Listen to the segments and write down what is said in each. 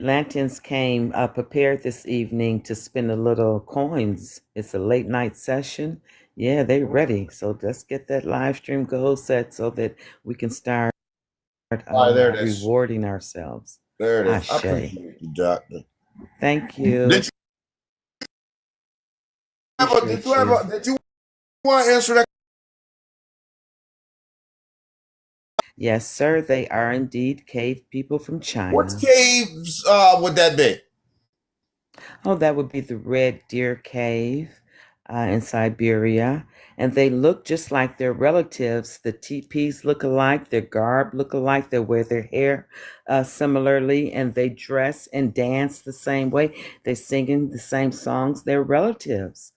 Atlanteans came prepared this evening to spend a little coins. It's a late night session. Yeah, they ready. So let's get that live stream goal set so that we can start All right, there it is. rewarding ourselves. There it is. I Ashe. appreciate you, Doctor. Thank you. Did you want to answer that? Yes, sir. They are indeed cave people from China. What caves would that be? Oh, that would be the Red Deer Cave in Siberia. And they look just like their relatives. The teepees look alike, their garb look alike, they wear their hair similarly, and they dress and dance the same way. They singing the same songs. They're relatives,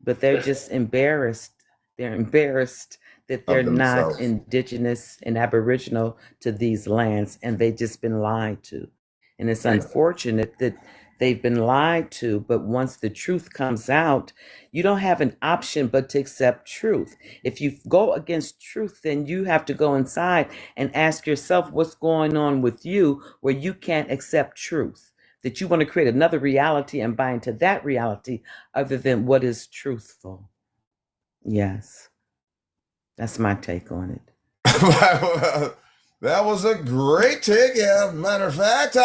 but they're just embarrassed. They're embarrassed that they're not indigenous and aboriginal to these lands, and they've just been lied to. And it's unfortunate that they've been lied to, but once the truth comes out, you don't have an option but to accept truth. If you go against truth, then you have to go inside and ask yourself what's going on with you where you can't accept truth, that you want to create another reality and buy into that reality other than what is truthful. Yes. That's my take on it. That was a great take, yeah, matter of fact.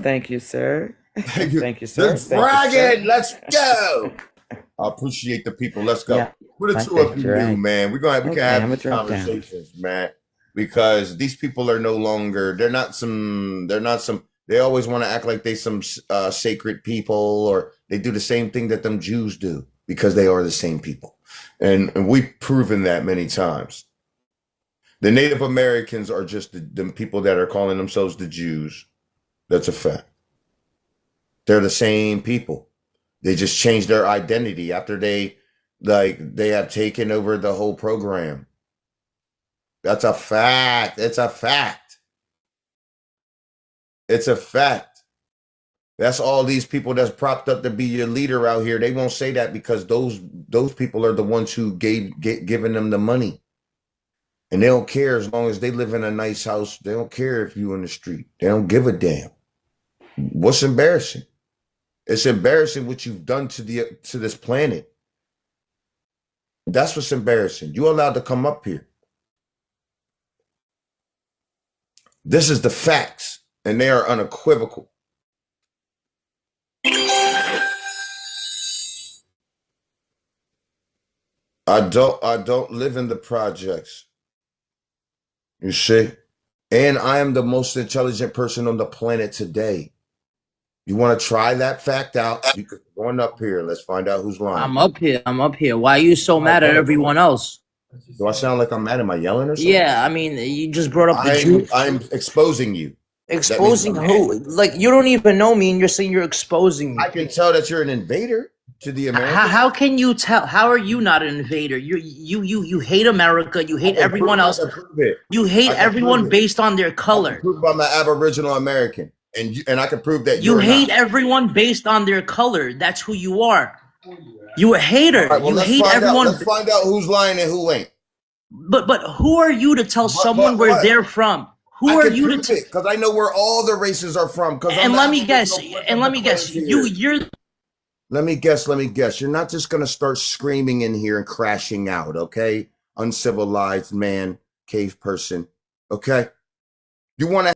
Thank you, sir. Thank you. Thank you, sir. Let's brag it. Let's go. I appreciate the people. Let's go. Yeah, Put it to a few, man. We can have these conversations, man. Because these people are no longer, they always want to act like they some sacred people, or they do the same thing that them Jews do because they are the same people. And we've proven that many times. The Native Americans are just the people that are calling themselves the Jews. That's a fact. They're the same people. They just changed their identity after they have taken over the whole program. That's a fact. It's a fact. It's a fact. That's all these people that's propped up to be your leader out here. They won't say that because those people are the ones who giving them the money. And they don't care as long as they live in a nice house. They don't care if you in the street. They don't give a damn. What's embarrassing? It's embarrassing what you've done to this planet. That's what's embarrassing. You're allowed to come up here. This is the facts, and they are unequivocal. I don't live in the projects. You see? And I am the most intelligent person on the planet today. You want to try that fact out? You could go on up here. Let's find out who's lying. I'm up here. Why are you so mad at everyone else? Do I sound like I'm mad? Am I yelling or something? Yeah, I mean, you just brought up the Jews. I'm exposing you. Exposing who? Like, you don't even know me, and you're saying you're exposing me. I can tell that you're an invader to the Americans. How can you tell? How are you not an invader? You hate America. You hate everyone else. You hate everyone based on their color. Prove I'm an Aboriginal American, and I can prove that you hate everyone based on their color. That's who you are. You a hater. Right, well, you hate everyone. Let's find out who's lying and who ain't. But who are you to tell someone where they're from? Who are you to? Because I know where all the races are from. And let me guess. You're. Let me guess. You're not just gonna start screaming in here and crashing out, okay? Uncivilized man, cave person, okay? You want to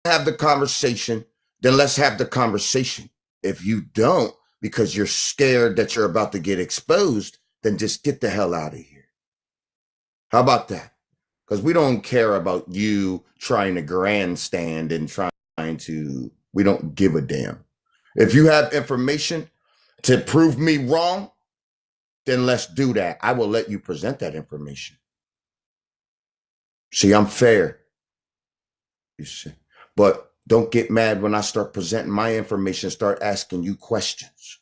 have the conversation, then let's have the conversation. If you don't, because you're scared that you're about to get exposed, then just get the hell out of here. How about that? Because we don't care about you trying to grandstand and we don't give a damn. If you have information to prove me wrong, then let's do that. I will let you present that information. See, I'm fair. You see. But don't get mad when I start presenting my information, start asking you questions.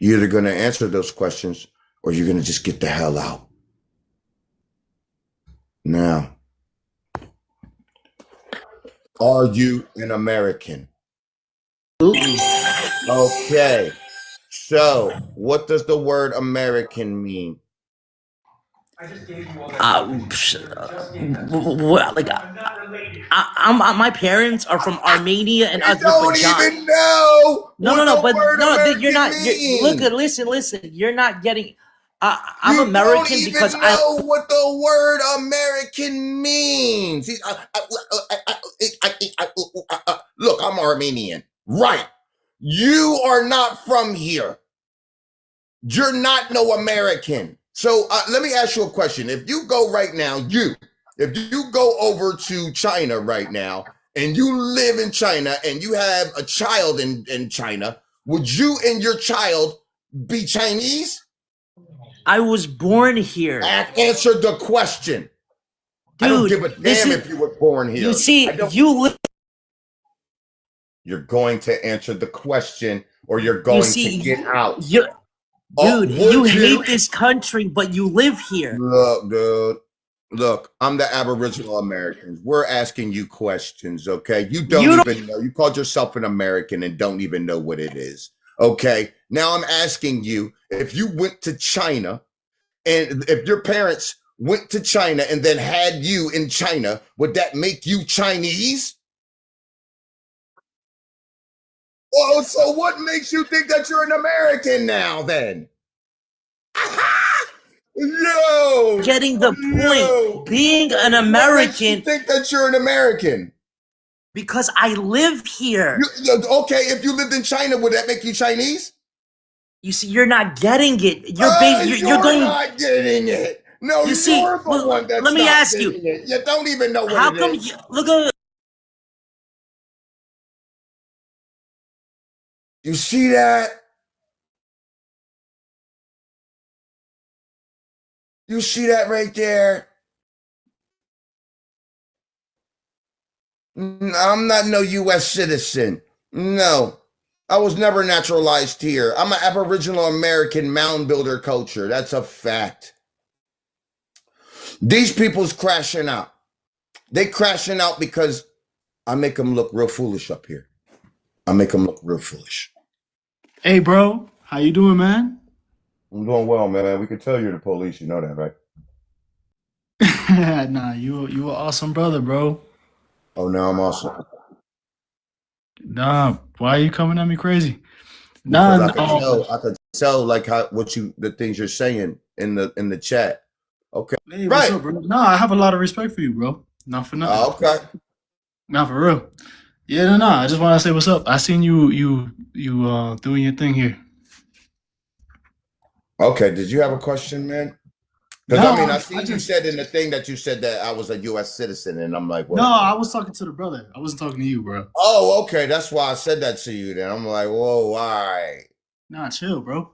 You're either going to answer those questions or you're going to just get the hell out. Now, are you an American? Okay. So, what does the word American mean? Like my parents are from Armenia and You don't Azerbaijan. even know No, what no, no, the but word no, you're American not. Look, means. listen. You're not getting. I'm You don't American because even know what the word American means. Look, I'm Armenian. Right. You are not from here. You're not no American. So let me ask you a question. If you go right now, if you go over to China right now and you live in China and you have a child in China, would you and your child be Chinese? I was born here. Answer the question. Dude, I don't give a damn if you were born here. You see, you live. You're going to answer the question or you're going to get out. Dude, you hate this country, but you live here. Look, dude. Look, I'm the Aboriginal Americans. We're asking you questions, okay? You don't even know. You called yourself an American and don't even know what it is, okay? Now I'm asking you, if you went to China and if your parents went to China and then had you in China, would that make you Chinese? Oh, so what makes you think that you're an American now then? No, getting the point. Being an American. What makes you think that you're an American? Because I live here. Okay, if you lived in China, would that make you Chinese? You see, you're not getting it. You're going. Not getting it. No, you see, you're the one that's let me not ask you. It. You don't even know what how it come is. Look at. You see that? You see that right there? I'm not no U.S. citizen. No. I was never naturalized here. I'm an Aboriginal American mound builder culture. That's a fact. These people's crashing out. They crashing out because I make them look real foolish up here. I make them look real foolish. Hey, bro. How you doing, man? I'm doing well, man. We can tell you're the police. You know that, right? Nah, you an awesome brother, bro. Oh, no, I'm awesome. Nah, why are you coming at me crazy? Because I could tell like the things you're saying in the chat. Okay. Hey, what's up, bro? Nah, I have a lot of respect for you, bro. Not for nothing. Okay. Not for real. Yeah, no. I just want to say what's up. I seen you doing your thing here. Okay. Did you have a question, man? Because I see you said in the thing that you said that I was a U.S. citizen, and I'm like, what? No, I was talking to the brother. I wasn't talking to you, bro. Oh, okay. That's why I said that to you. Then I'm like, whoa, why? Nah, chill, bro.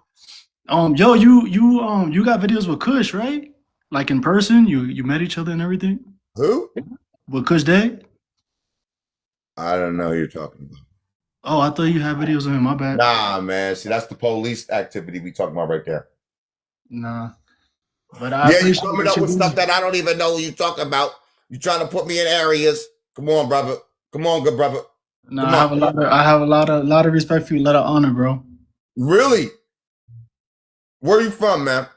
Yo, you got videos with Kush, right? Like in person, you met each other and everything. Who? With Kush Day? I don't know who you're talking about. Oh, I thought you had videos of him. My bad. Nah, man. See, that's the police activity we talking about right there. Nah. But you're coming up with stuff that I don't even know what you talking about. You trying to put me in areas. Come on, brother. Come on, good brother. No, I have a lot of respect for you, a lot of honor, bro. Really? Where are you from, man?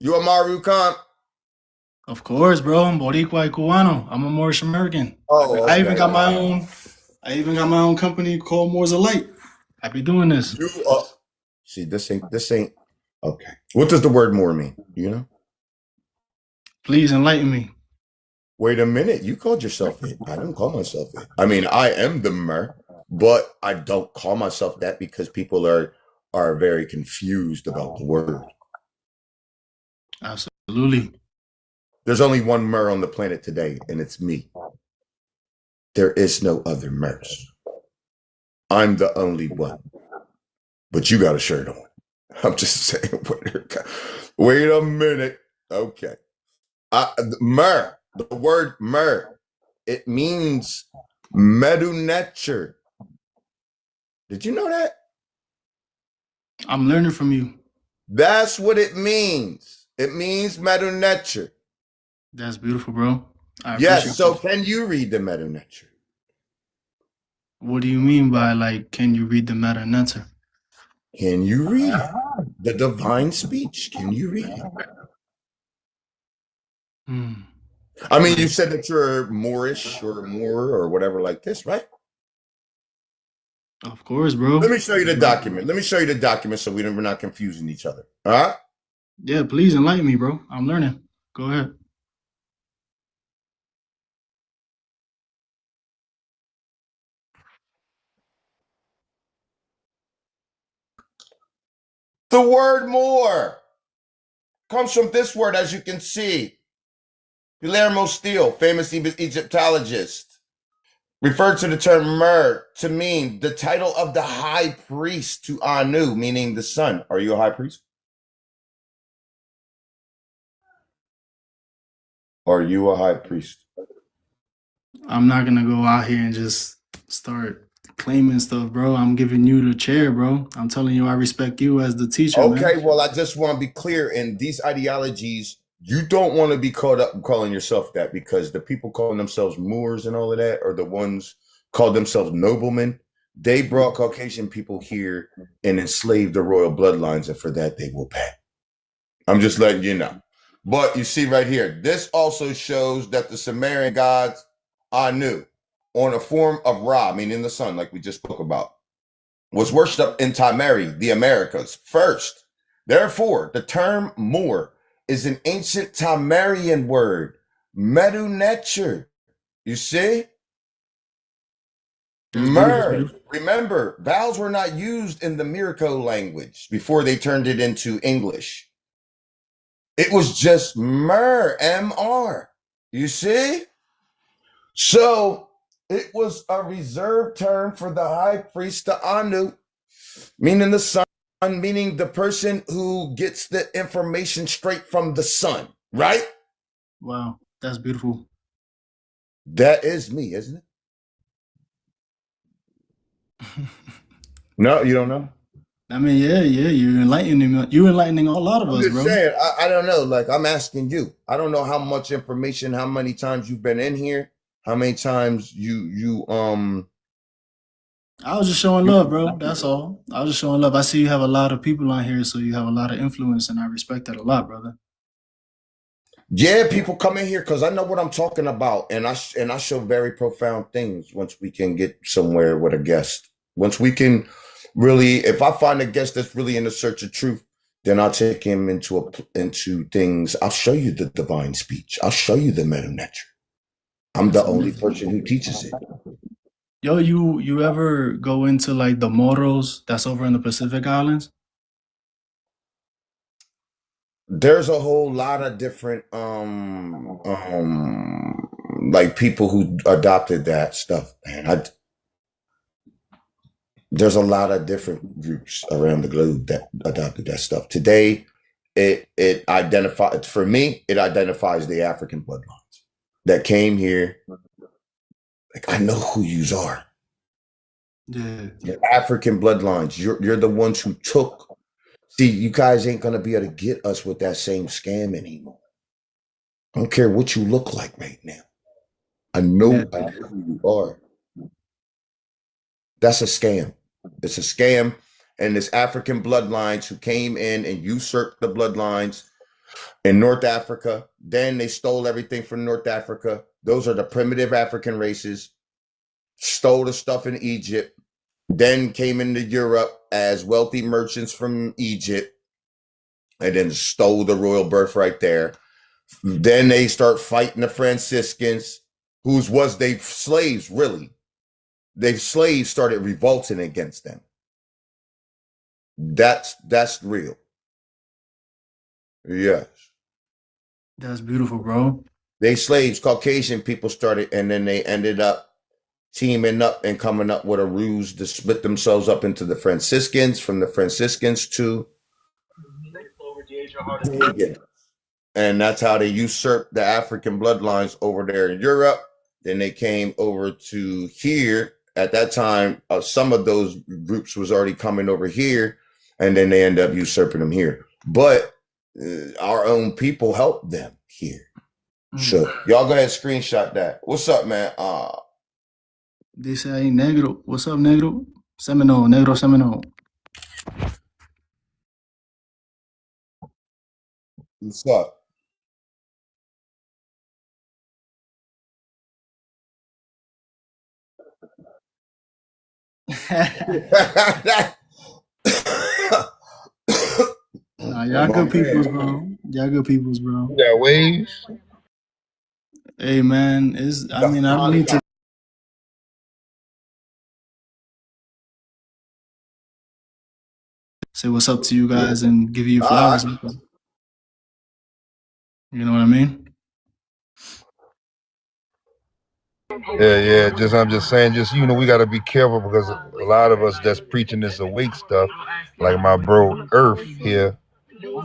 You a Maru Khan? Of course, bro. I'm Boricua y Cubano. I'm a Moorish American. Oh, okay. I even got my own company called Moors of Light. I be doing this. See, this ain't okay. What does the word Moor mean? You know? Please enlighten me. Wait a minute. You called yourself it. I don't call myself it. I mean, I am the Mer, but I don't call myself that because people are very confused about the word. Absolutely. There's only one Mer on the planet today, and it's me. There is no other Mers. I'm the only one. But you got a shirt on. I'm just saying. Wait a minute. Okay. Mer, the word mer, it means medu nature. Did you know that? I'm learning from you. That's what it means. It means medu nature. That's beautiful, bro. Yes, so can you read the medu nature? What do you mean by, like, can you read the medu nature? Can you read it? The divine speech. Can you read it? Mm. I mean, you Nice. said that you're Moorish or Moor or whatever like this, right? Of course, bro. Let me show you the document. Let me show you the document so we're not confusing each other. All right? Yeah, please enlighten me, bro. I'm learning. Go ahead. The word Moor comes from this word, as you can see. Guillermo Steele, famous Egyptologist, referred to the term Mer to mean the title of the high priest to Anu, meaning the sun. Are you a high priest? Are you a high priest? I'm not gonna go out here and just start claiming stuff, bro. I'm giving you the chair, bro. I'm telling you I respect you as the teacher, man. Okay, well, I just want to be clear in these ideologies. You don't want to be caught up calling yourself that, because the people calling themselves Moors and all of that are the ones called themselves noblemen. They brought Caucasian people here and enslaved the royal bloodlines, and for that they will pay. I'm just letting you know. But you see right here, this also shows that the Sumerian gods Anu, on a form of Ra, meaning the sun, like we just spoke about, was worshipped in Timeri, the Americas, first. Therefore, the term Moor is an ancient Timerian word, Medu Necher. You see? That's beautiful, Mer. beautiful. Remember, vowels were not used in the Miraco language before they turned it into English. It was just Mer, M-R. You see? So it was a reserved term for the high priest, the Anu, meaning the sun, meaning the person who gets the information straight from the sun, right? Wow, that's beautiful. That is me, isn't it? No, you don't know? I mean, yeah, you're enlightening a lot of I'm us, just bro. saying, I don't know. Like, I'm asking you. I don't know how much information, how many times you've been in here, how many times I was just showing love, bro. That's all. I was just showing love. I see you have a lot of people on here, so you have a lot of influence, and I respect that a lot, brother. yeah, people come in here because I know what I'm talking about, and I show very profound things once we can get somewhere with a guest. Once we can really, if I find a guest that's really in the search of truth, then I'll take him into things. I'll show you the divine speech. I'll show you the metametric. I'm the That's only amazing. person who teaches it. Yo, you ever go into like the Moros that's over in the Pacific Islands? There's a whole lot of different like people who adopted that stuff, man. There's a lot of different groups around the globe that adopted that stuff. Today, it identifies, for me, it identifies the African bloodlines that came here. Like, I know who yous are. Yeah. The African bloodlines. You're the ones who took. See, you guys ain't gonna be able to get us with that same scam anymore. I don't care what you look like right now. I know who you are. That's a scam. It's a scam. And this African bloodlines who came in and usurped the bloodlines in North Africa. Then they stole everything from North Africa. Those are the primitive African races. Stole the stuff in Egypt. Then came into Europe as wealthy merchants from Egypt. And then stole the royal birthright there. Then they start fighting the Franciscans, whose was they slaves, really. They slaves started revolting against them. That's real. Yes. That's beautiful, bro. They slaves, Caucasian people started, and then they ended up teaming up and coming up with a ruse to split themselves up into the Franciscans, from the Franciscans to pagans. And that's how they usurped the African bloodlines over there in Europe. Then they came over to here. At that time, some of those groups was already coming over here, and then they end up usurping them here. But our own people helped them here. So y'all go ahead and screenshot that. What's up, man? Dice ahí, negro. What's up, negro? Seminole, negro Seminole. What's up? Nah, y'all good peoples, bro. Y'all good peoples, bro. Yeah, waves. Hey, man, I don't need to say what's up to you guys and give you flowers. You know what I mean? Yeah. I'm just saying, we got to be careful because a lot of us that's preaching this awake stuff, like my bro Earth here,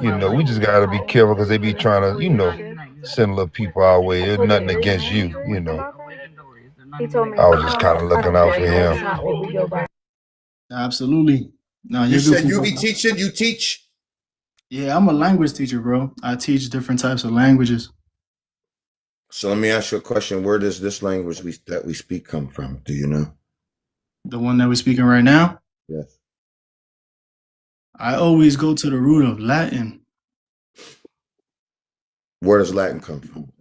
we just got to be careful because they be trying to, send little people our way. There's nothing against you. I was just kind of looking out for him. Absolutely. No, You you're good said you people. be teaching. You teach. Yeah, I'm a language teacher, bro. I teach different types of languages. So let me ask you a question. Where does this language that we speak come from? Do you know? The one that we're speaking right now, Yes. I always go to the root of Latin. Where does Latin come from?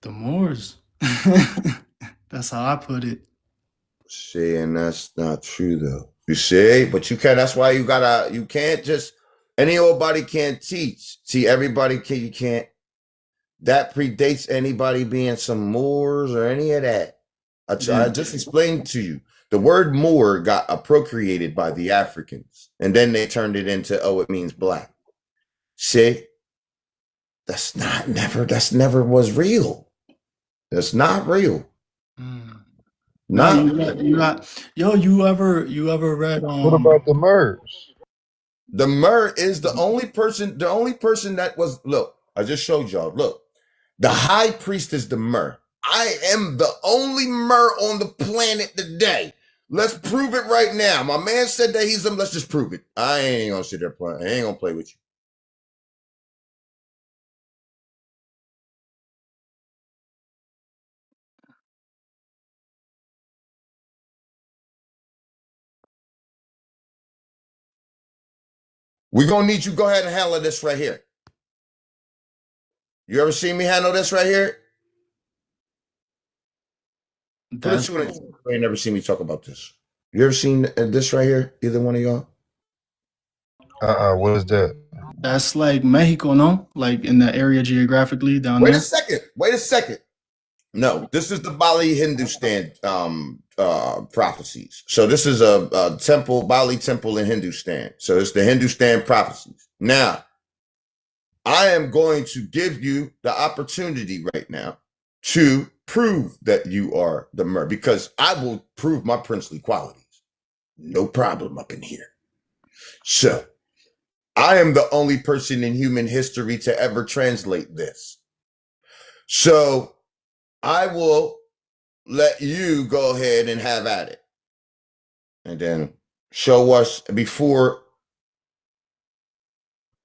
The Moors. That's how I put it. See, and that's not true though. You see, but you can. That's why you can't just any old body can't teach. See, everybody can. You can't. That predates anybody being some Moors or any of that. I just explained to you. The word Moor got appropriated by the Africans, and then they turned it into, oh, it means black. See, that's never was real. That's not real. No, you ever read What about the MERS? The Mer is the only person that was, look, I just showed y'all. Look, the high priest is the Mer. I am the only Mer on the planet today. Let's prove it right now. My man said that he's him. Let's just prove it. I ain't gonna sit there playing. I ain't gonna play with you. We're gonna need you go ahead and handle this right here. You ever seen me handle this right here? Put it to you. You ain't never seen me talk about this. You ever seen this right here? Either one of y'all? What is that? That's like Mexico, no? Like in that area geographically down there. Wait a second. No, this is the Bali Hindustan prophecies. So this is a temple, Bali temple in Hindustan. So it's the Hindustan prophecies. Now, I am going to give you the opportunity right now to prove that you are the Mer, because I will prove my princely qualities. No problem up in here. So I am the only person in human history to ever translate this. So I will let you go ahead and have at it. And then show us before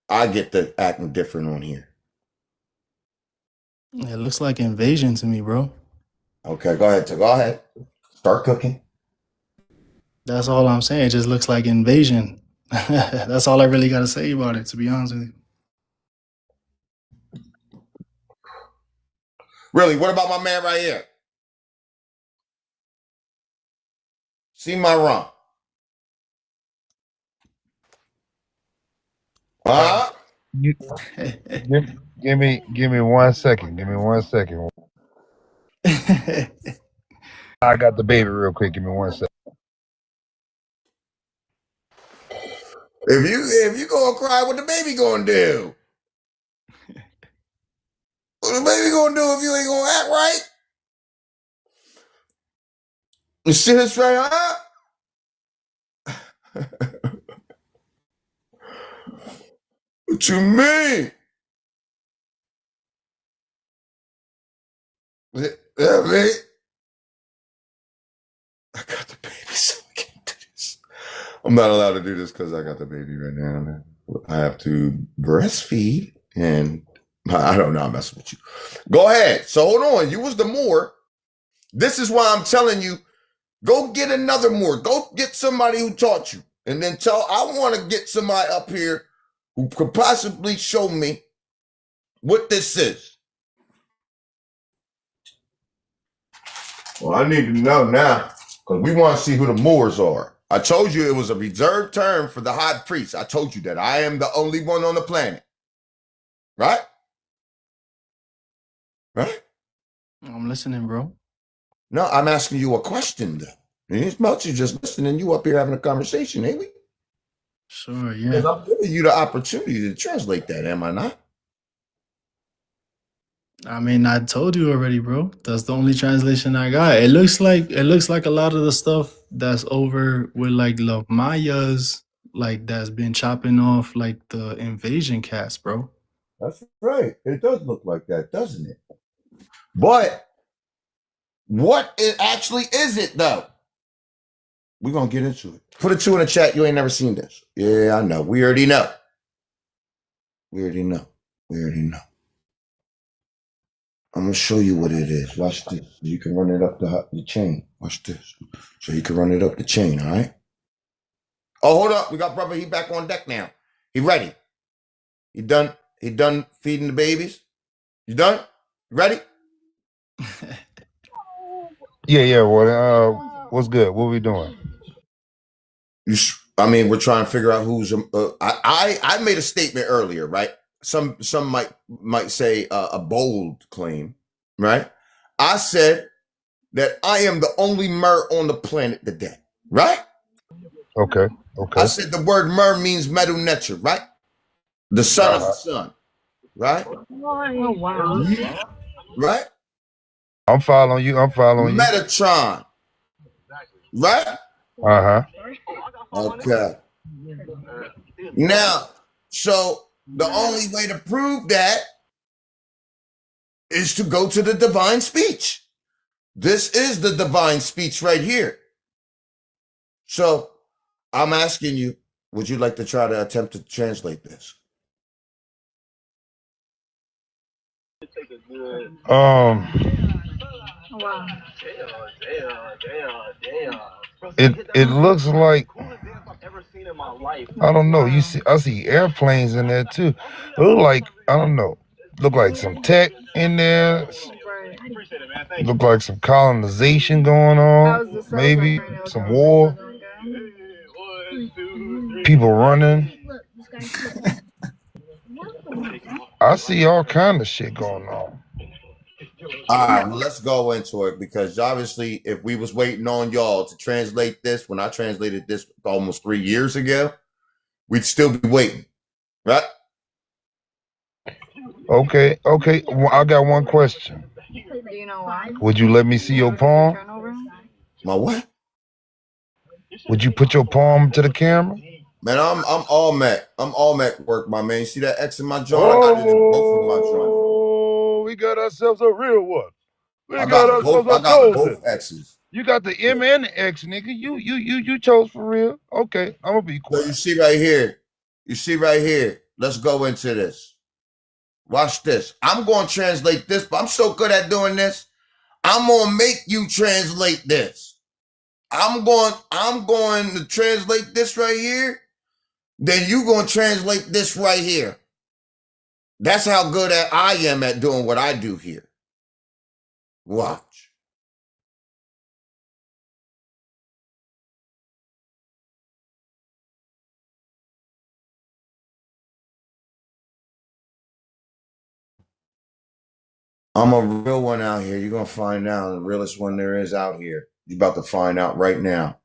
I get to acting different on here. It looks like invasion to me, bro. Okay, go ahead. Start cooking. That's all I'm saying. It just looks like invasion. That's all I really got to say about it, to be honest with you. Really, what about my man right here? See my wrong. Give me 1 second. Give me 1 second. I got the baby real quick. Give me 1 second. If you gonna cry, what the baby gonna do? What the baby gonna do if you ain't gonna act right? You see this right, huh? What you mean? Yeah, me. I got the baby, so I can't do this. I'm not allowed to do this because I got the baby right now, man. I have to breastfeed, and I don't know. I'm messing with you. Go ahead. So hold on. You was the Moor. This is why I'm telling you, go get another Moor. Go get somebody who taught you. And then I want to get somebody up here who could possibly show me what this is. Well, I need to know now. Because we want to see who the Moors are. I told you it was a reserved term for the high priest. I told you that I am the only one on the planet. Right? Right? I'm listening, bro. No, I'm asking you a question, though. As much as just listening, you up here having a conversation, ain't we? Sure, Because yeah. I'm giving you the opportunity to translate that, am I not? I mean, I told you already, bro. That's the only translation I got. It looks like a lot of the stuff that's over with like the Mayas, like that's been chopping off like the invasion cast, bro. That's right. It does look like that, doesn't it? But what it actually is it, though? We're going to get into it. Put a 2 in the chat. You ain't never seen this. Yeah, I know. We already know. We already know. We already know. I'm going to show you what it is. Watch this. You can run it up the chain. Watch this. So you can run it up the chain, all right? Oh, hold up. We got brother. He back on deck now. He ready. He done. He done feeding the babies. You done? Ready? Yeah. Well, what's good? What we doing? I mean, we're trying to figure out who's. I made a statement earlier, right? Some might say a bold claim, right? I said that I am the only mer on the planet today, right? Okay. I said the word mer means metal nature, right? The son of the sun, right? Oh, wow. Right? I'm following you. Metatron, right? Uh-huh. Okay. Now, so the only way to prove that is to go to the divine speech. This is the divine speech right here. So I'm asking you, would you like to try to attempt to translate this? Um, Wow. it looks like, I don't know. I see airplanes in there too. It look like, I don't know. Look like some tech in there. Right. Look like some colonization going How's on. the cell Maybe phone right now? some war. People running. I see all kind of shit going on. All right, well, let's go into it because obviously, if we was waiting on y'all to translate this, when I translated this almost 3 years ago, we'd still be waiting, right? Okay. Well, I got one question. Do you know why? Would you let me see your palm? My what? Would you put your palm to the camera? Man, I'm all Mac. I'm all Mac work, my man. You see that X in my joint? I got it in both of my joints. Oh, we got ourselves a real one. We I got got both. ourselves I a got chosen. both X's. You got the M and the X, nigga. You chose for real. Okay, I'm gonna be So you quiet. see right here. You see right here. Let's go into this. Watch this. I'm going to translate this, but I'm so good at doing this. I'm going to make you translate this. I'm going to translate this right here. Then you going to translate this right here. That's how good I am at doing what I do here. Watch. I'm a real one out here. You're going to find out the realest one there is out here. You're about to find out right now.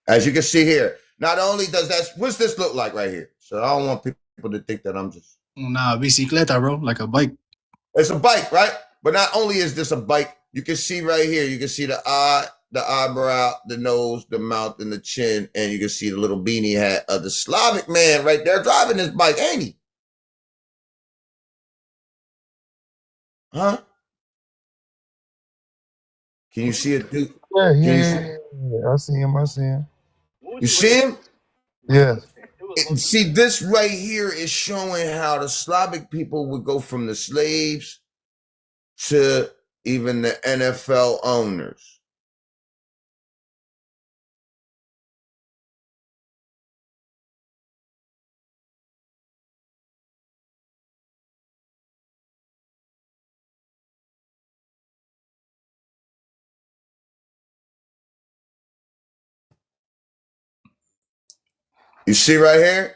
As you can see here, not only does that, what's this look like right here? So I don't want people to think that I'm just. Nah, bicicleta, bro, like a bike. It's a bike, right? But not only is this a bike, you can see right here, you can see the eye, the eyebrow, the nose, the mouth, and the chin, and you can see the little beanie hat of the Slavic man right there driving this bike, ain't he? Huh? Can you see it, dude? Can you see? Yeah. I see him. You see him? Yes. See, this right here is showing how the Slavic people would go from the slaves to even the NFL owners. You see right here?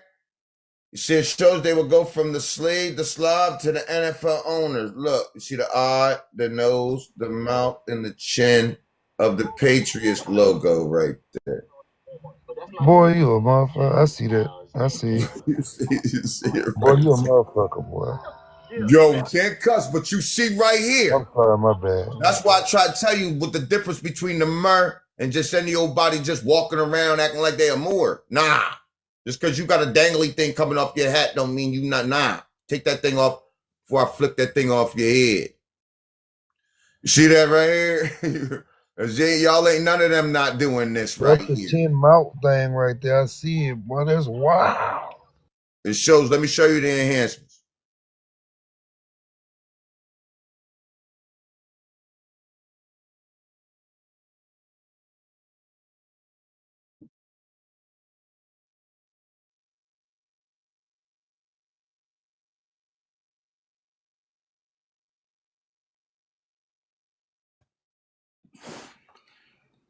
You see it shows they will go from the Slav to the NFL owners. Look, you see the eye, the nose, the mouth, and the chin of the Patriots logo right there. Boy, you a motherfucker. I see that. I see. You see it Boy, right you a there. motherfucker, boy. Yo, can't cuss, but you see right here. I'm sorry, my bad. That's why I try to tell you what the difference between the mer and just any old body just walking around acting like they a Moor. Nah. Just because you got a dangly thing coming off your hat don't mean you not. Nah. Take that thing off before I flick that thing off your head. You see that right here? Y'all ain't none of them not doing this right That's the here. chin mouth thing right there. I see it, boy. That's wow. It shows, let me show you the enhancements.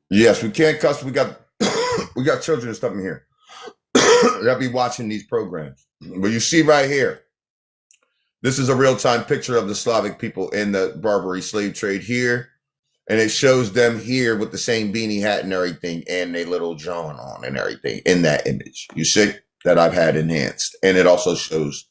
Yes, we can't cuss. We got we got children and stuff in here. They'll be watching these programs. But you see right here, this is a real-time picture of the Slavic people in the Barbary slave trade here. And it shows them here with the same beanie hat and everything and a little John on and everything in that image. You see that I've had enhanced. And it also shows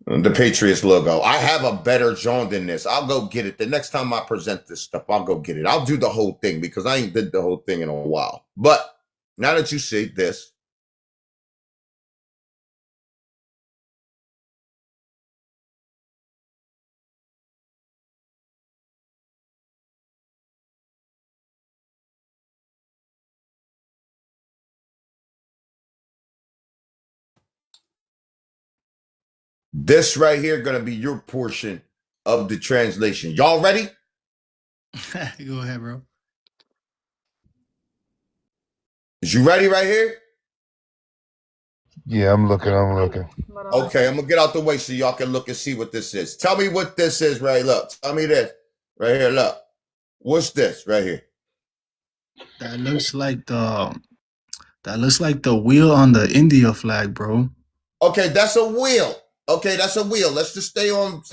the Patriots logo. I have a better John than this. I'll go get it. The next time I present this stuff, I'll go get it. I'll do the whole thing because I ain't did the whole thing in a while. But now that you see this, this right here going to be your portion of the translation. Y'all ready? Go ahead, bro. Is you ready right here? Yeah, I'm looking. Okay, I'm going to get out the way so y'all can look and see what this is. Tell me what this is right. Look, tell me this right here. Look, what's this right here? That looks like the wheel on the India flag, bro. Okay, that's a wheel. Okay, that's a wheel. Let's just stay on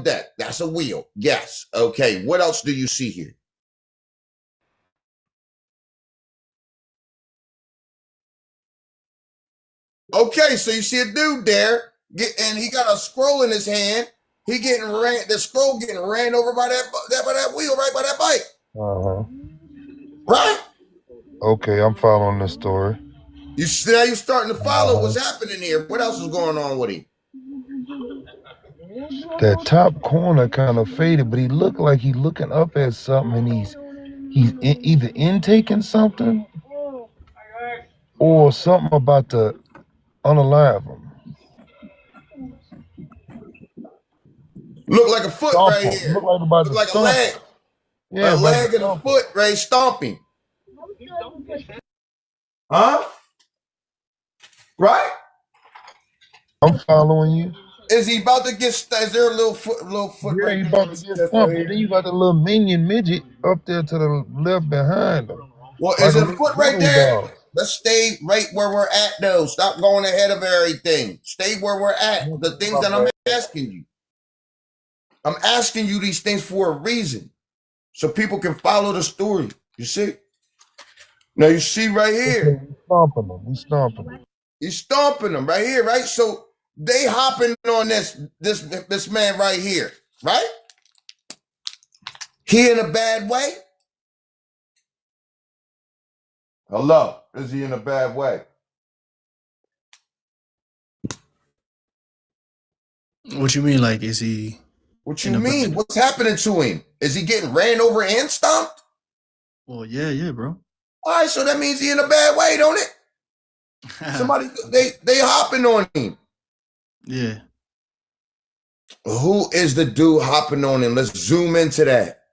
deck. That's a wheel. Yes. Okay, what else do you see here? Okay, so you see a dude there, and he got a scroll in his hand. He getting ran. The scroll getting ran over by that wheel, right by that bike. Right. Okay, I'm following this story. Now you're starting to follow what's happening here. What else is going on with him? That top corner kind of faded, but he looked like he looking up at something, and he's either intaking something or something about to unalive him. Look like a foot Stomp right him. here. Look like a leg. Yeah, a leg and a foot, right? Stomping. Huh? Right? I'm following you. Is he about to get? Is there a little foot Yeah, right he there? about to get stumped. Then you got the little minion midget up there to the left behind him. Well, Like is a it a little foot right voodoo there? doll. Let's stay right where we're at, though. Stop going ahead of everything. Stay where we're at. The things that I'm asking you. I'm asking you these things for a reason, so people can follow the story. You see? Now you see right here. We stomping them. We stomping them. He's stomping them right here, right? So they hopping on this man right here, right? He in a bad way? Hello, is he in a bad way? What you mean? Like, is he? What you mean? What's happening to him? Is he getting ran over and stomped? Well, yeah, bro. All right, so that means he in a bad way, don't it? Somebody, they hopping on him. Yeah. Who is the dude hopping on him? Let's zoom into that.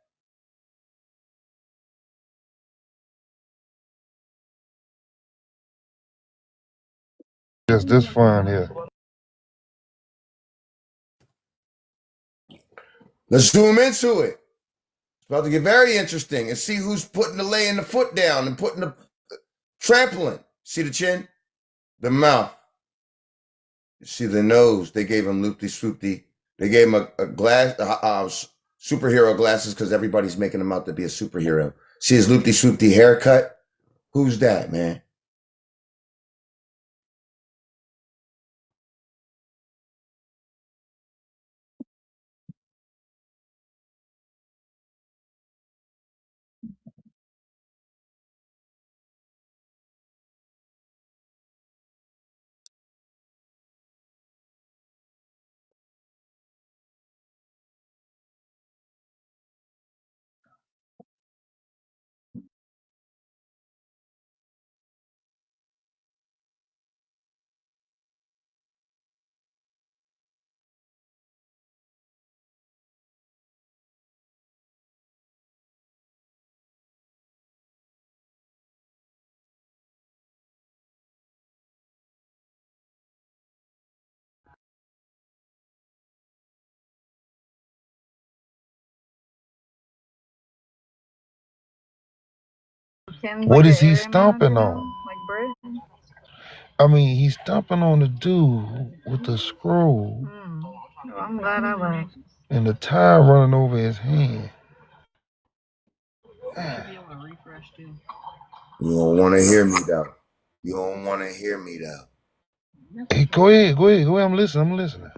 Yes, this fine here. Let's zoom into it. It's about to get very interesting and see who's laying the foot down and putting the trampling. See the chin? The mouth. You see the nose. They gave him loopty swoopty. They gave him a glass, superhero glasses because everybody's making him out to be a superhero. See his loopty swoopty haircut? Who's that, man? What is he stomping on? I mean, he's stomping on the dude with the scroll I'm glad I left. and the tire running over his hand. You don't want to hear me, though. You don't want to hear me, though. Hey, go ahead. I'm listening.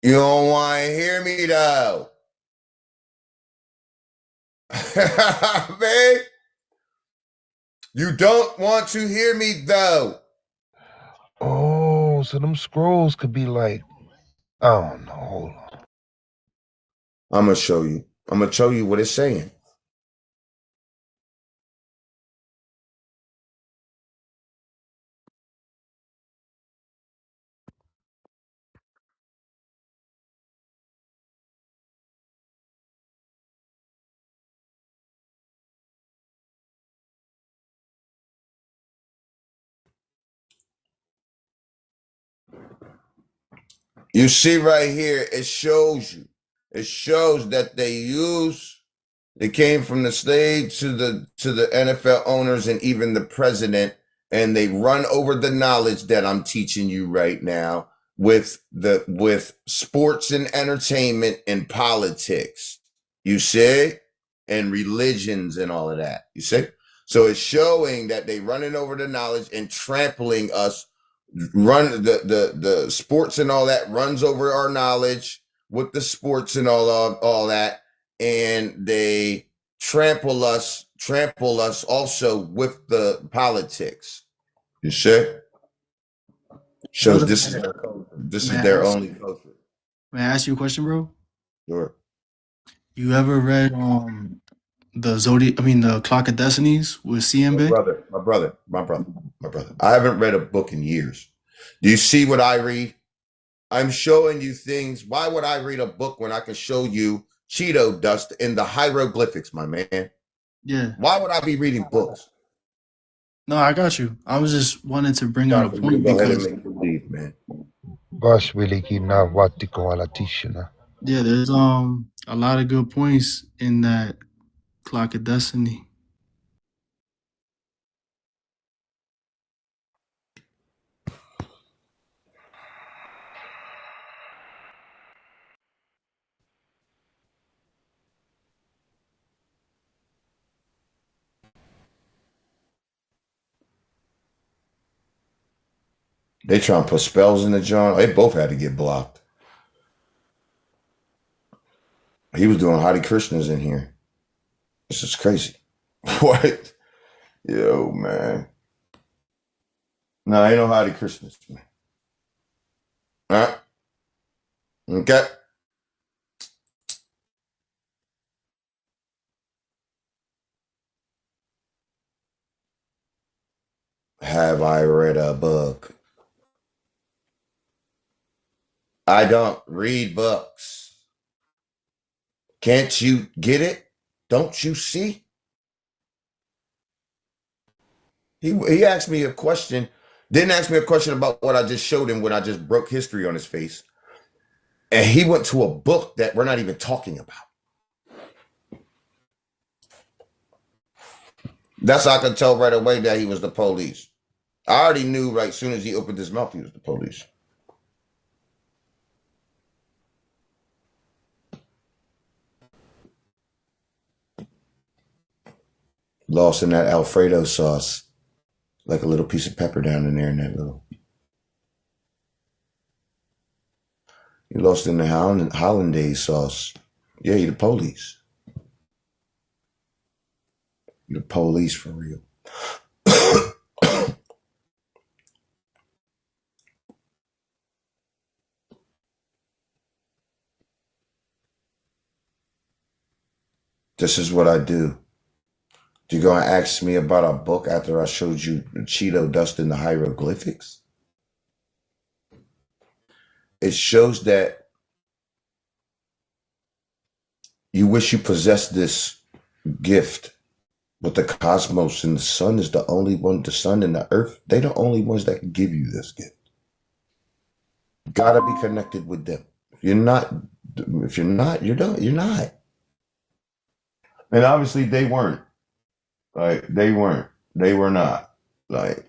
You don't want to hear me, though. Man, you don't want to hear me, though. Oh, so them scrolls could be like, I don't know. Hold on. I'm going to show you. I'm going to show you what it's saying. You see right here, it shows you. It shows that they came from the slave to the NFL owners and even the president, and they run over the knowledge that I'm teaching you right now with sports and entertainment and politics. You see? And religions and all of that. You see? So it's showing that they running over the knowledge and trampling us. Run the sports and all that runs over our knowledge with the sports and all that, and they trample us also with the politics. You see? Shows this is their culture. This is their only culture. May I ask you a question, bro? Sure. You ever read the Clock of Destinies with CMB? My brother. I haven't read a book in years. Do you see what I read? I'm showing you things. Why would I read a book when I can show you Cheeto dust in the hieroglyphics, my man? Yeah. Why would I be reading books? No, I got you. I was just wanting to bring out a point Go ahead and because make believe, man. yeah, there's a lot of good points in that Clock of Destiny. They trying to put spells in the John. They both had to get blocked. He was doing Hare Krishnas in here. This is crazy. What? Yo, man. No, ain't no Hare Krishnas, man. Huh? Okay. Have I read a book? I don't read books. Can't you get it? Don't you see? He asked me a question, didn't ask me a question about what I just showed him when I just broke history on his face. And he went to a book that we're not even talking about. That's how I could tell right away that he was the police. I already knew right as soon as he opened his mouth he was the police. Lost in that Alfredo sauce. Like a little piece of pepper down in there in that little. You lost in the hollandaise sauce. Yeah, you the police. You the police for real. This is what I do. You're going to ask me about a book after I showed you Cheeto dust in the hieroglyphics? It shows that you wish you possessed this gift, but the cosmos and the sun is the only one, the sun and the earth, they're the only ones that can give you this gift. You gotta be connected with them. If you're not, you're not. And obviously they weren't. Like, they were not. Like,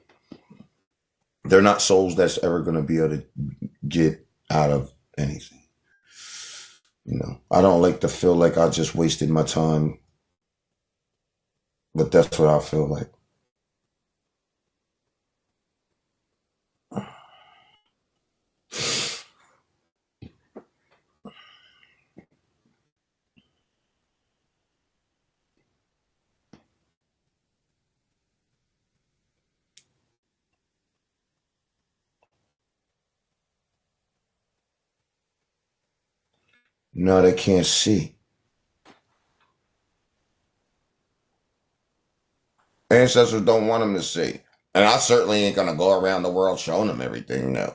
they're not souls that's ever going to be able to get out of anything. You know, I don't like to feel like I just wasted my time, but that's what I feel like. No, they can't see. Ancestors don't want them to see. And I certainly ain't going to go around the world showing them everything, no.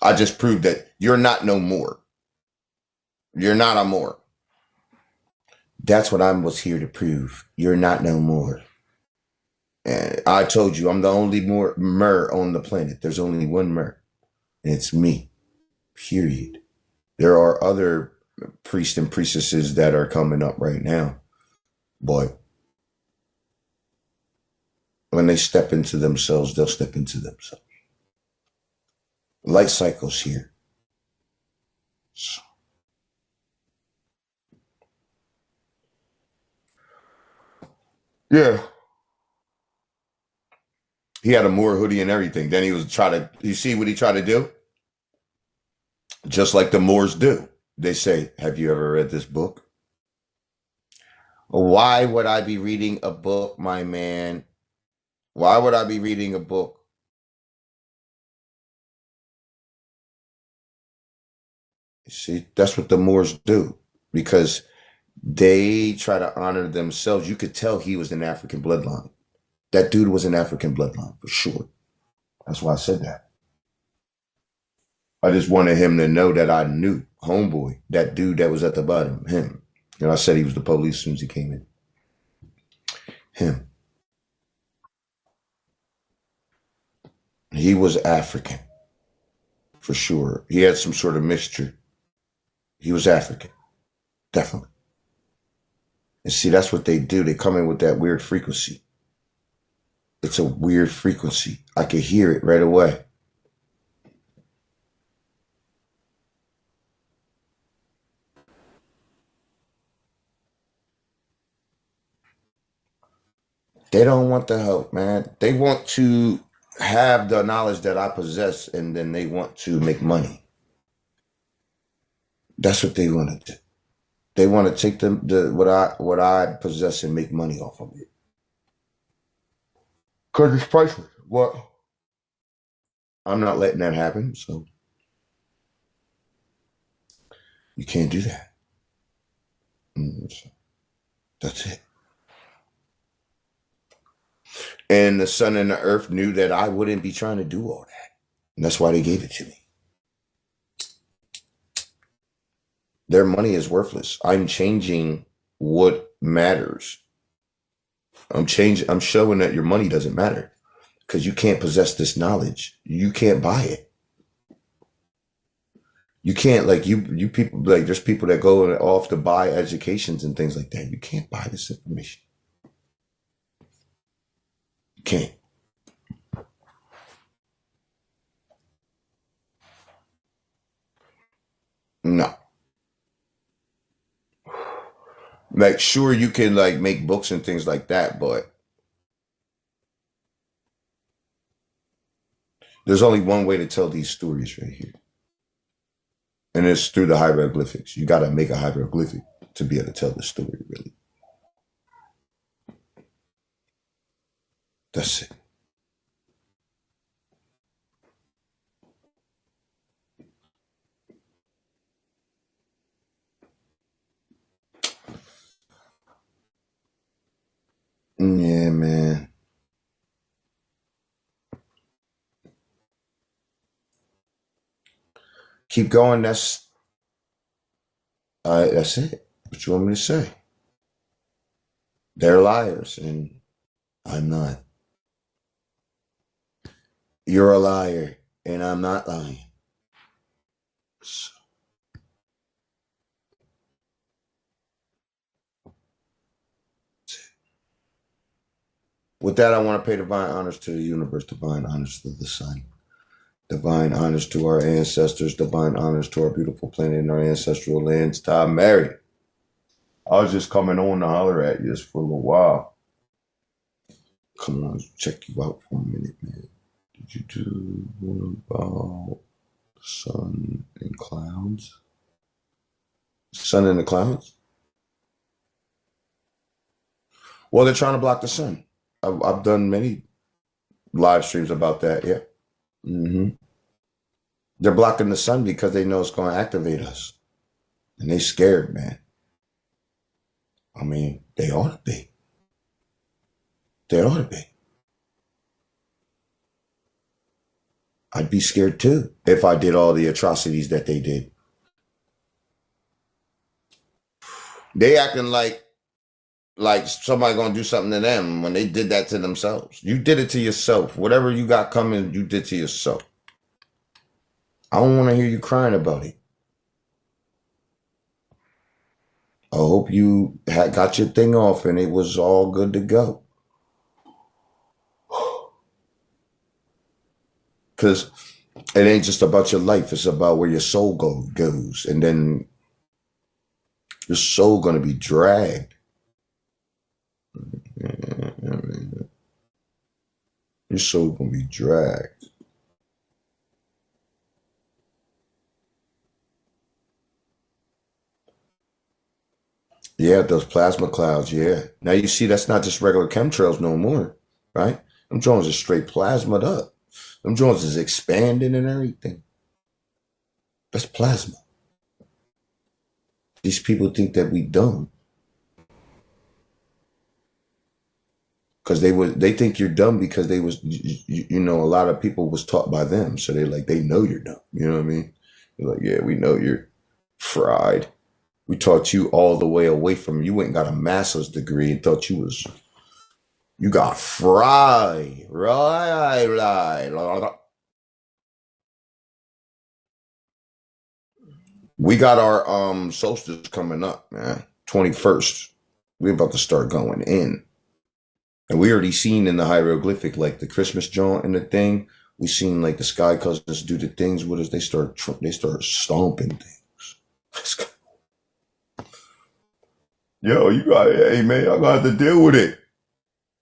I just proved that you're not no more. You're not a more. That's what I was here to prove. You're not no more. And I told you I'm the only mer on the planet. There's only one mer. And it's me. Period. There are other priests and priestesses that are coming up right now. But when they step into themselves, they'll step into themselves. Light cycles here. So. Yeah. He had a Moor hoodie and everything. Then he was you see what he tried to do? Just like the Moors do. They say, have you ever read this book? Why would I be reading a book, my man? Why would I be reading a book? You see, that's what the Moors do. Because they try to honor themselves. You could tell he was an African bloodline. That dude was an African bloodline, for sure. That's why I said that. I just wanted him to know that I knew homeboy, that dude that was at the bottom, him. And I said he was the police as soon as he came in. Him. He was African, for sure. He had some sort of mixture. He was African, definitely. And see, that's what they do. They come in with that weird frequency. It's a weird frequency. I could hear it right away. They don't want the help, man. They want to have the knowledge that I possess, and then they want to make money. That's what they want to do. They want to take what I possess and make money off of it. Because it's priceless. Well, I'm not letting that happen, so you can't do that. So that's it. And the sun and the earth knew that I wouldn't be trying to do all that. And that's why they gave it to me. Their money is worthless. I'm changing what matters. I'm showing that your money doesn't matter because you can't possess this knowledge. You can't buy it. You can't, like, you people, like, there's people that go off to buy educations and things like that. You can't buy this information. You can't. No. Like, sure, you can, like, make books and things like that, but there's only one way to tell these stories right here. And it's through the hieroglyphics. You got to make a hieroglyphic to be able to tell the story, really. That's it. Yeah, man. Keep going. That's it. What you want me to say? They're liars, and I'm not. You're a liar, and I'm not lying. So, with that, I want to pay divine honors to the universe, divine honors to the sun, divine honors to our ancestors, divine honors to our beautiful planet and our ancestral lands. Tom Mary, I was just coming on to holler at you just for a little while. Come on, check you out for a minute, man. Did you do one about sun and clouds? Sun in the clouds? Well, they're trying to block the sun. I've done many live streams about that. Yeah. Mm-hmm. They're blocking the sun because they know it's going to activate us. And they scared, man. I mean, they ought to be. They ought to be. I'd be scared too if I did all the atrocities that they did. They acting like somebody gonna do something to them when they did that to themselves. You did it to yourself. Whatever you got coming, you did to yourself. I don't want to hear you crying about it. I hope you got your thing off and it was all good to go. Because it ain't just about your life. It's about where your soul goes. And then your soul going to be dragged. Your soul going to be dragged. Yeah, those plasma clouds, yeah. Now you see that's not just regular chemtrails no more, right? Them drones are straight plasmaed up. Them drones is expanding and everything. That's plasma. These people think that we dumb. Because they think you're dumb because they was, you know, a lot of people was taught by them. So they're like, they know you're dumb. You know what I mean? They're like, yeah, we know you're fried. We taught you all the way away from you. Went and got a master's degree and thought you got fried. Right. We got our solstice coming up, man. 21st. We're about to start going in. And we already seen in the hieroglyphic, like the Christmas joint and the thing. We seen like the sky cousins do the things with us. They start stomping things. Yo, hey man, I'm gonna have to deal with it.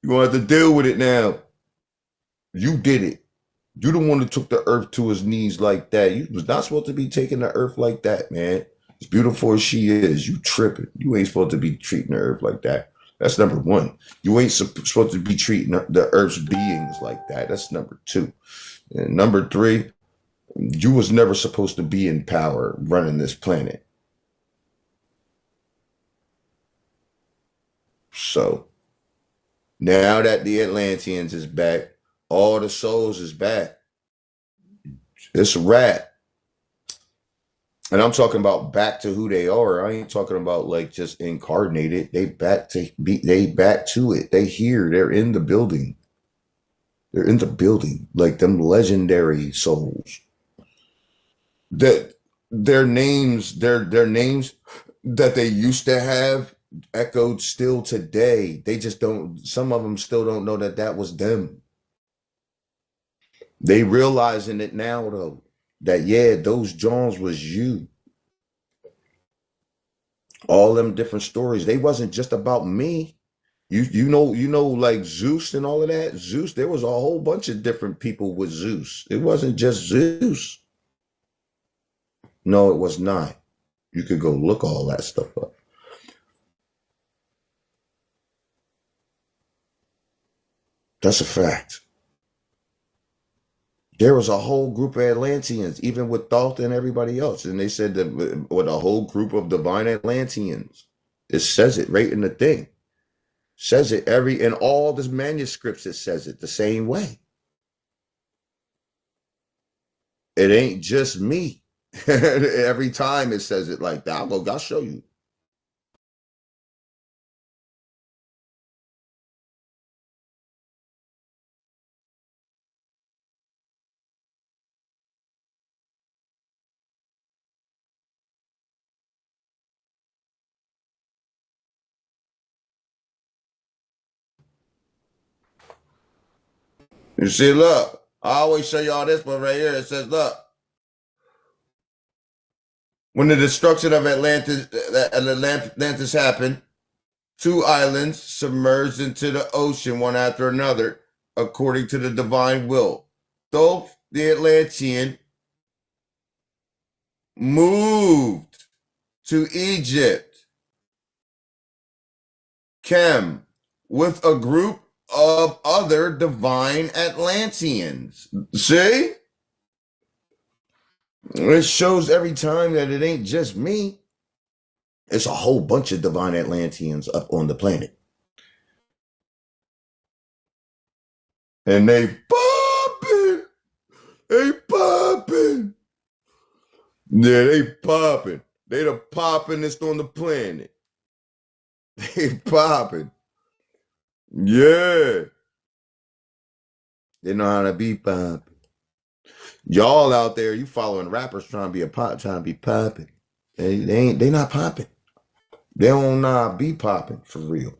You're gonna have to deal with it now. You did it. You the one that took the earth to his knees like that. You was not supposed to be taking the earth like that, man. As beautiful as she is, you tripping. You ain't supposed to be treating the earth like that. That's number one. You ain't supposed to be treating the earth's beings like that. That's number two. And number three, you was never supposed to be in power running this planet. So now that the Atlanteans is back, all the souls is back. It's a wrap. And I'm talking about back to who they are. I ain't talking about like just incarnated. They back to it. They here. They're in the building. They're in the building. Like them legendary souls. That their names that they used to have echoed still today. They just don't, some of them still don't know that was them. They realizing it now though. That yeah, those Johns was you. All them different stories. They wasn't just about me. You know, like Zeus and all of that. Zeus, there was a whole bunch of different people with Zeus. It wasn't just Zeus. No, it was not. You could go look all that stuff up. That's a fact. There was a whole group of Atlanteans, even with Thoth and everybody else. And they said that with a whole group of divine Atlanteans. It says it right in the thing. Says it in all the manuscripts, it says it the same way. It ain't just me. Every time it says it like that. I'll show you. You see, look, I always show y'all this one right here. It says, look, when the destruction of Atlantis happened, 2 islands submerged into the ocean one after another, according to the divine will. Thoth the Atlantean moved to Egypt, Chem, with a group of other divine Atlanteans. See? It shows every time that it ain't just me. It's a whole bunch of divine Atlanteans up on the planet. And they popping. They popping. Yeah, they popping. They the poppingest on the planet. They popping. Yeah. They know how to be popping. Y'all out there, you following rappers trying to be popping. They not popping. They don't not be popping for real.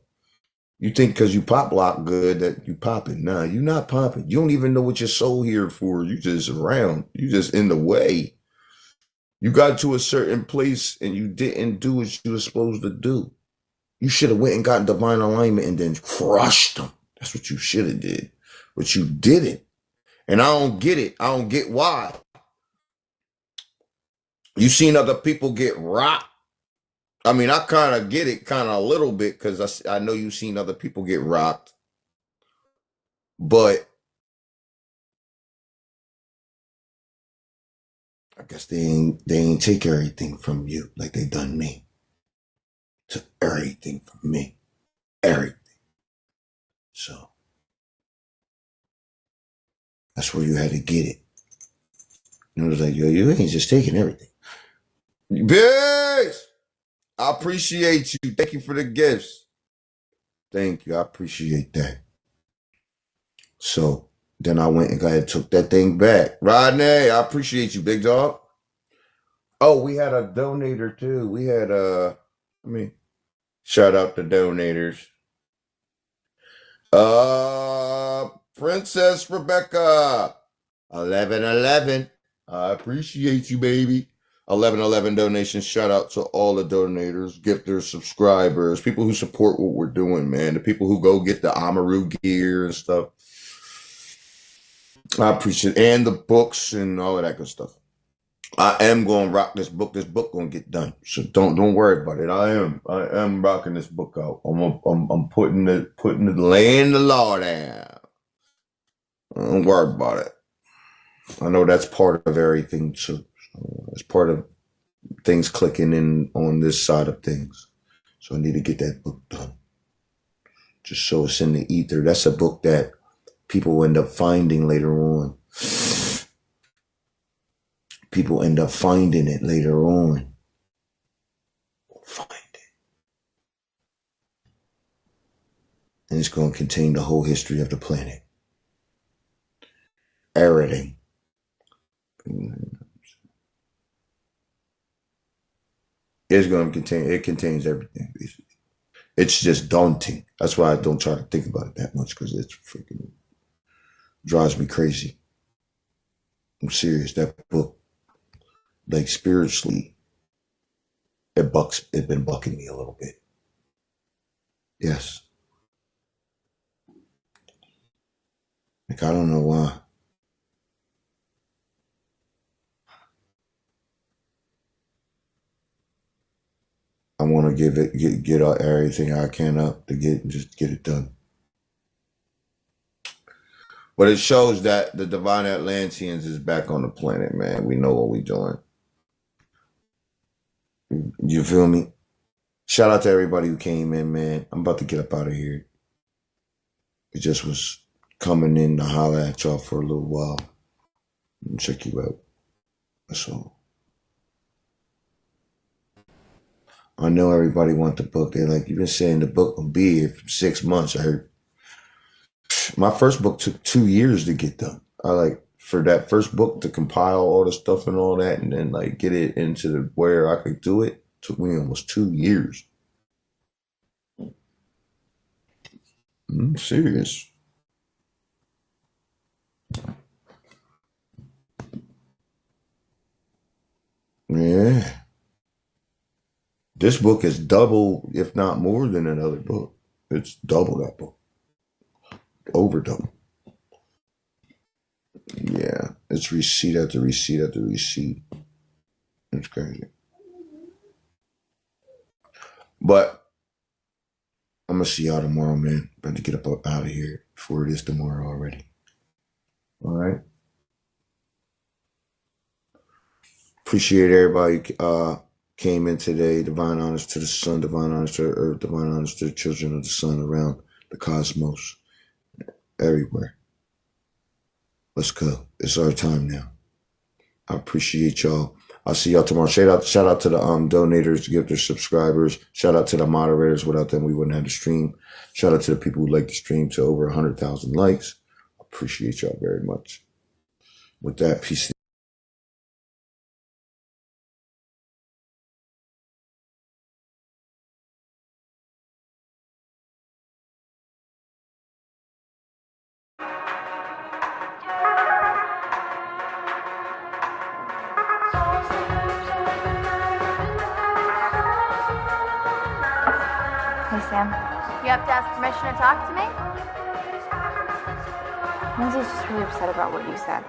You think because you pop lock good that you popping. Nah, you not popping. You don't even know what your soul here for. You just around. You just in the way. You got to a certain place and you didn't do what you were supposed to do. You should have went and got divine alignment and then crushed them. That's what you should have did. But you didn't. And I don't get it. I don't get why. You seen other people get rocked. I mean, I kind of get it kind of a little bit because I know you've seen other people get rocked. But I guess they ain't take everything from you like they done me. Took everything from me. Everything. So that's where you had to get it. You know, it was like, yo, you ain't just taking everything. Bitch! I appreciate you. Thank you for the gifts. Thank you. I appreciate that. So then I went and took that thing back. Rodney, I appreciate you, big dog. Oh, we had a donator too. We had shout out to donators. Princess Rebecca, 1111. I appreciate you, baby. 1111 donations. Shout out to all the donators, gifters, subscribers, people who support what we're doing, man. The people who go get the Amaru gear and stuff. I appreciate it. And the books and all of that good stuff. I am going to rock this book. This book going to get done. So don't worry about it. I am rocking this book out. I'm putting laying the law down. Don't worry about it. I know that's part of everything too. It's part of things clicking in on this side of things. So I need to get that book done. Just so it's in the ether. That's a book that people end up finding later on. People end up finding it later on. Find it. And it's going to contain the whole history of the planet. Everything. It's going to contain, it contains everything, basically. It's just daunting. That's why I don't try to think about it that much, because it's freaking drives me crazy. I'm serious. That book, like spiritually, it's been bucking me a little bit. Yes. Like, I don't know why. I want to get everything I can up to just get it done. But it shows that the divine Atlanteans is back on the planet, man. We know what we're doing. You feel me? Shout out to everybody who came in, man. I'm about to get up out of here. It just was coming in to holler at y'all for a little while and check you out. That's all. I know everybody want the book. They're like, you've been saying the book will be here for 6 months. I heard. My first book took 2 years to get done. For that first book to compile all the stuff and all that, and then like get it into where I could do it, took me almost 2 years. I'm serious. Yeah. This book is double, if not more than another book. It's double that book. Over double. Yeah. It's receipt after receipt after receipt. It's crazy. But I'm going to see y'all tomorrow, man. About to get up out of here before it is tomorrow already. All right. Appreciate everybody came in today. Divine honors to the sun, divine honors to the earth, divine honors to the children of the sun around the cosmos, everywhere. Let's go. It's our time now. I appreciate y'all. I'll see y'all tomorrow. Shout out to the donators, gifters, subscribers. Shout out to the moderators. Without them, we wouldn't have the stream. Shout out to the people who like the stream to over 100,000 likes. I appreciate y'all very much. With that, peace. Hey, Sam. You have to ask permission to talk to me? Lindsay's just really upset about what you said.